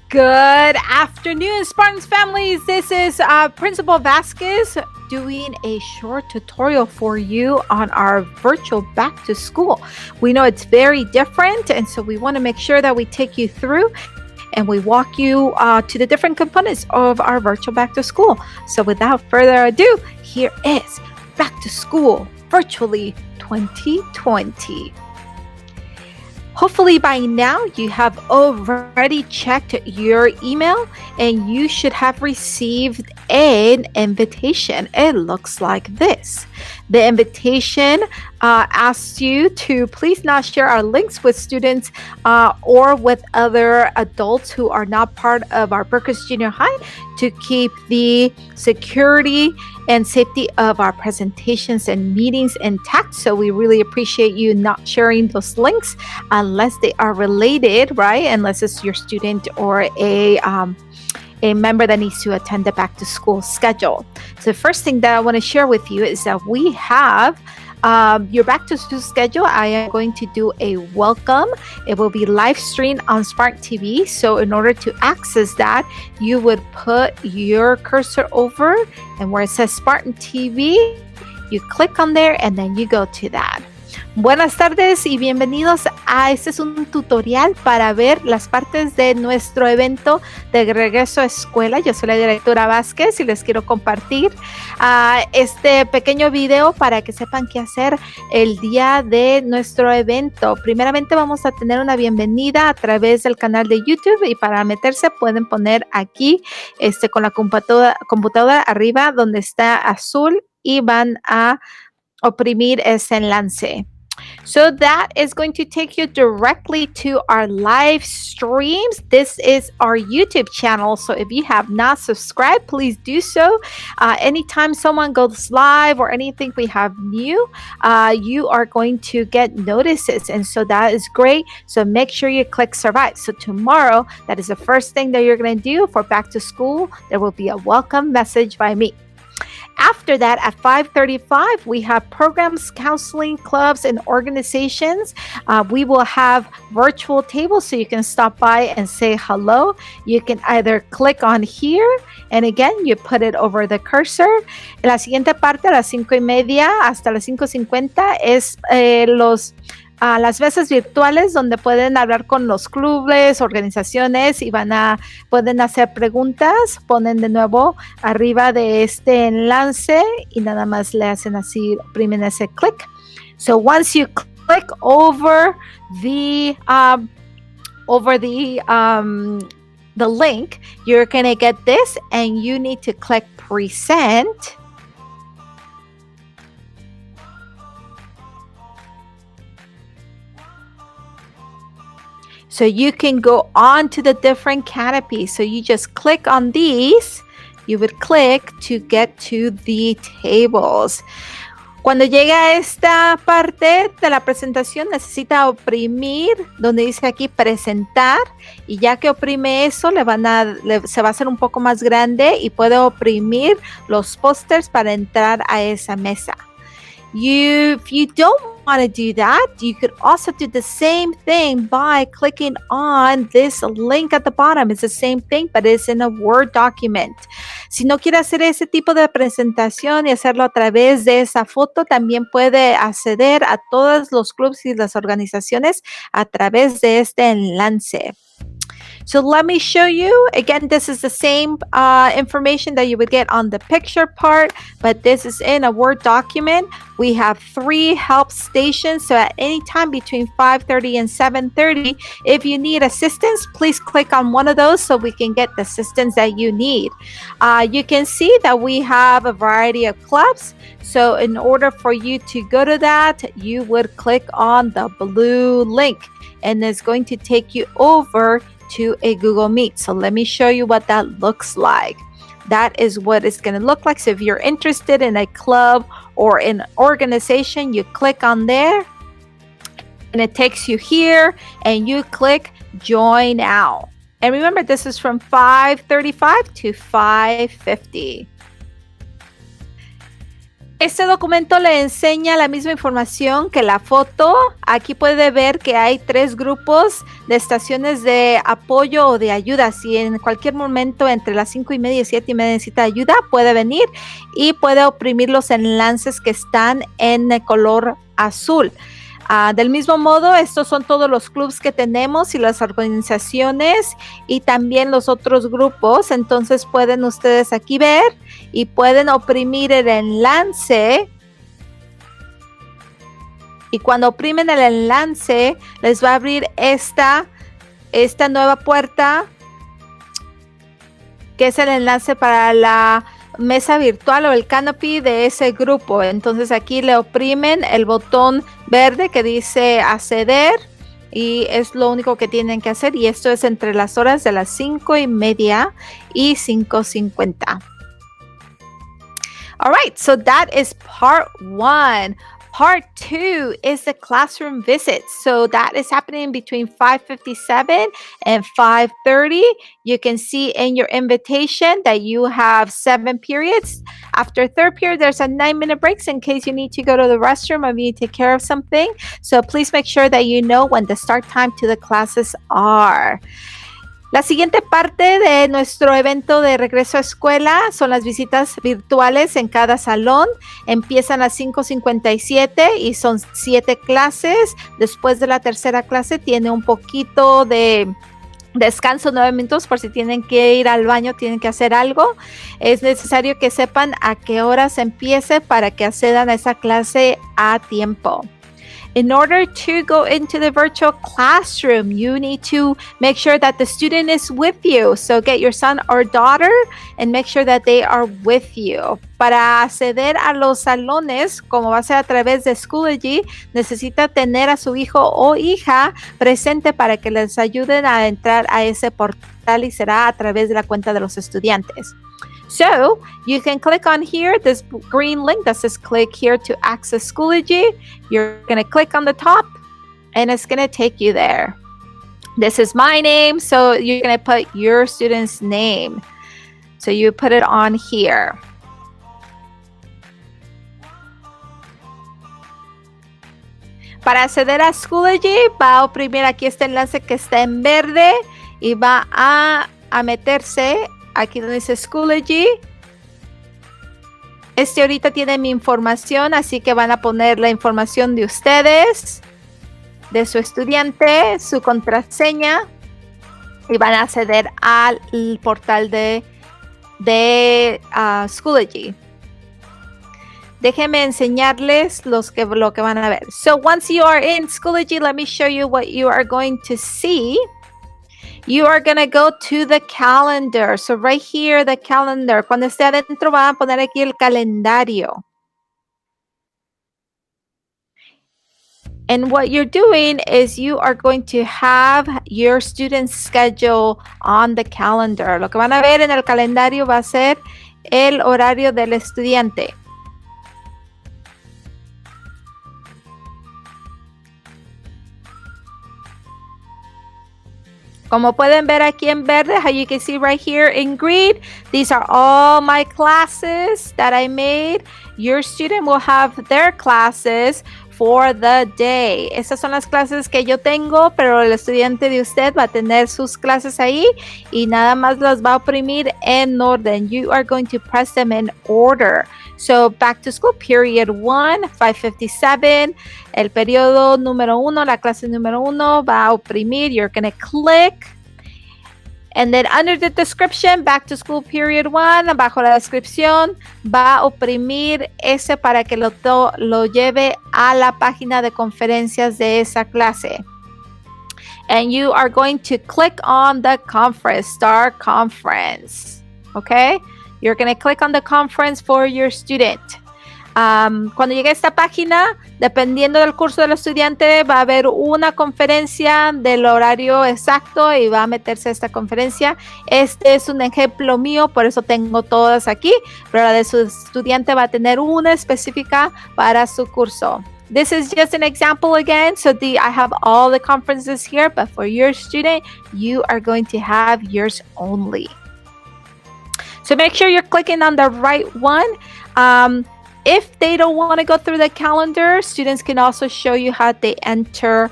Good afternoon, Spartans families. This is Principal Vasquez doing a short tutorial for you on our virtual back to school. We know it's very different, and so we want to make sure that we take you through and we walk you to the different components of our virtual back to school. So without further ado, here is Back to School Virtually 2020. Hopefully by now you have already checked your email and you should have received an invitation. It looks like this. The invitation asks you to please not share our links with students or with other adults who are not part of our Brookhurst Junior High to keep the security and safety of our presentations and meetings intact. So we really appreciate you not sharing those links unless they are related, right? Unless it's your student or a member that needs to attend the back to school schedule. So the first thing that I want to share with you is that we have your back to school schedule. I am going to do a welcome. It will be live streamed on Spark TV. So in order to access that, you would put your cursor over and where it says Spartan TV, you click on there and then you go to that. Buenas tardes y bienvenidos a este es un tutorial para ver las partes de nuestro evento de regreso a escuela. Yo soy la directora Vázquez y les quiero compartir este pequeño video para que sepan qué hacer el día de nuestro evento. Primeramente vamos a tener una bienvenida a través del canal de YouTube y para meterse pueden poner aquí con la computadora arriba donde está azul y van a oprimir ese enlace. So that is going to take you directly to our live streams. This is our YouTube channel. So if you have not subscribed, please do so. Anytime someone goes live or anything we have new, you are going to get notices. And so that is great. So make sure you click survive. So tomorrow, that is the first thing that you're going to do for back to school. There will be a welcome message by me. After that, at 5:35, we have programs, counseling, clubs, and organizations. We will have virtual tables so you can stop by and say hello. You can either click on here, and again, you put it over the cursor. La siguiente parte, a las 5:30 hasta las 5:50, es las mesas virtuales donde pueden hablar con los clubes, organizaciones y pueden hacer preguntas. Ponen de nuevo arriba de este enlace y nada más le hacen así, oprimen ese click. So once you click over the link, you're gonna get this and you need to click present. So you can go on to the different canopies. So you just click on these. You would click to get to the tables. Cuando llega a esta parte de la presentación, necesita oprimir donde dice aquí presentar y ya que oprime eso, se va a hacer un poco más grande y puede oprimir los pósters para entrar a esa mesa. If you don't want to do that, you could also do the same thing by clicking on this link at the bottom. It's the same thing, but it's in a Word document. Si no quiere hacer ese tipo de presentación y hacerlo a través de esa foto, también puede acceder a todos los clubes y las organizaciones a través de este enlace. So let me show you. Again, this is the same information that you would get on the picture part, but this is in a Word document. We have 3 help stations. So at any time between 5:30 and 7:30, if you need assistance, please click on one of those so we can get the assistance that you need. You can see that we have a variety of clubs. So in order for you to go to that, you would click on the blue link and it's going to take you over to a Google Meet. So let me show you what that looks like. That is what it's going to look like. So if you're interested in a club or an organization, you click on there and it takes you here and you click join now. And remember, this is from 5:35 to 5:50. Este documento le enseña la misma información que la foto. Aquí puede ver que hay 3 grupos de estaciones de apoyo o de ayuda. Si en cualquier momento entre las 5:30 y 7:30 necesita ayuda, puede venir y puede oprimir los enlaces que están en el color azul. Del mismo modo, estos son todos los clubs que tenemos y las organizaciones y también los otros grupos. Entonces pueden ustedes aquí ver y pueden oprimir el enlace. Y cuando oprimen el enlace, les va a abrir esta nueva puerta, que es el enlace para la mesa virtual o el canopy de ese grupo. Entonces aquí le oprimen el botón verde que dice acceder y es lo único que tienen que hacer, y esto es entre las horas de las 5:30 y 5:50. All right, so that is part 1. Part 2 is the classroom visits. So that is happening between 5:57 and 5:30. You can see in your invitation that you have 7 periods. After third period, there's a 9-minute breaks in case you need to go to the restroom or you need to take care of something. So please make sure that you know when the start time to the classes are. La siguiente parte de nuestro evento de regreso a escuela son las visitas virtuales en cada salón. Empiezan a 5:57 y son 7 clases. Después de la tercera clase tiene un poquito de descanso, 9 minutos, por si tienen que ir al baño, tienen que hacer algo. Es necesario que sepan a qué horas empiece para que accedan a esa clase a tiempo. In order to go into the virtual classroom, you need to make sure that the student is with you. So get your son or daughter and make sure that they are with you. Para acceder a los salones, como va a ser a través de Schoology, necesita tener a su hijo o hija presente para que les ayuden a entrar a ese portal, y será a través de la cuenta de los estudiantes. So you can click on here, this green link that says click here to access Schoology. You're going to click on the top and it's going to take you there. This is my name, so you're going to put your student's name. So you put it on here. Para acceder a Schoology, va a oprimir aquí este enlace que está en verde y va a meterse aquí donde dice Schoology. Ahorita tiene mi información, así que van a poner la información de ustedes, de su estudiante, su contraseña, y van a acceder al portal de Schoology. Déjenme enseñarles lo que van a ver. So once you are in Schoology, let me show you what you are going to see. You are going to go to the calendar. So right here, the calendar. Cuando esté adentro, van a poner aquí el calendario. And what you're doing is you are going to have your student's schedule on the calendar. Lo que van a ver en el calendario va a ser el horario del estudiante. Como pueden ver aquí en verde, how you can see right here in green, these are all my classes that I made. Your student will have their classes for the day. Estas son las clases que yo tengo, pero el estudiante de usted va a tener sus clases ahí y nada más las va a oprimir en orden. You are going to press them in order. So back to school, period 1, 5:57. El periodo número 1, la clase número 1 va a oprimir. You're going to click. And then under the description, back to school period 1, bajo la descripción, va a oprimir ese para que lo lleve a la página de conferencias de esa clase. And you are going to click on the conference, Start Conference. Okay? You're going to click on the conference for your student. Cuando llegue a esta página, dependiendo del curso del estudiante, va a haber una conferencia del horario exacto y va a meterse a esta conferencia. Este es un ejemplo mío, por eso tengo todas aquí, pero la de su estudiante va a tener una específica para su curso. This is just an example again, so I have all the conferences here, but for your student, you are going to have yours only. So make sure you're clicking on the right one. if they don't want to go through the calendar, students can also show you how they enter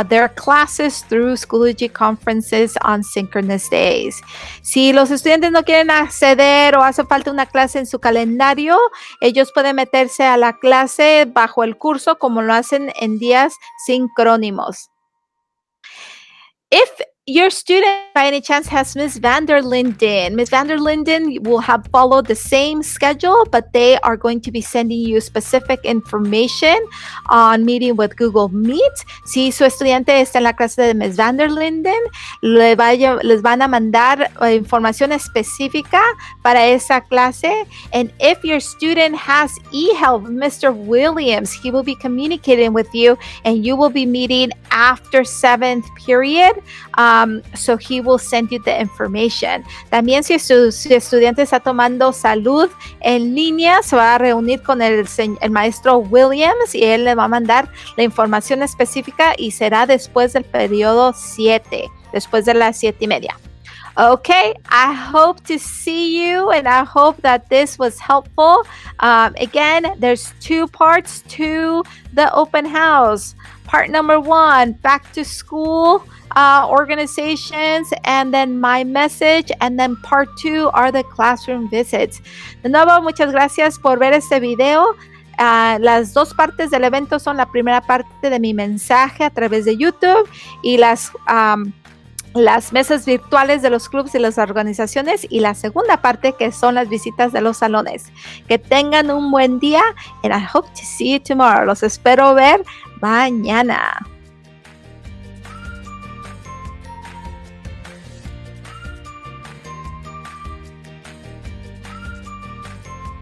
their classes through Schoology conferences on synchronous days. Si los estudiantes no quieren acceder o hace falta una clase en su calendario, ellos pueden meterse a la clase bajo el curso como lo hacen en días sincrónimos. If your student by any chance has Miss Vanderlinden, Miss Vanderlinden will have followed the same schedule, but they are going to be sending you specific information on meeting with Google Meet. Si su estudiante está en la clase de Miss Vanderlinden, les van a mandar información específica para esa clase. And if your student has eHealth, Mr. Williams, he will be communicating with you and you will be meeting after 7th period. So he will send you the information. También si su estudiante está tomando salud en línea, se va a reunir con el maestro Williams y él le va a mandar la información específica y será después del periodo 7, después de las 7:30. Okay, I hope to see you and I hope that this was helpful. Again, there's 2 parts to the open house. Part number 1, back to school organizations, and then my message, and then part 2 are the classroom visits. De nuevo, muchas gracias por ver este video. Las 2 partes del evento son la primera parte de mi mensaje a través de YouTube y las mesas virtuales de los clubes y las organizaciones, y la segunda parte que son las visitas de los salones. Que tengan un buen día and I hope to see you tomorrow. Los espero ver mañana.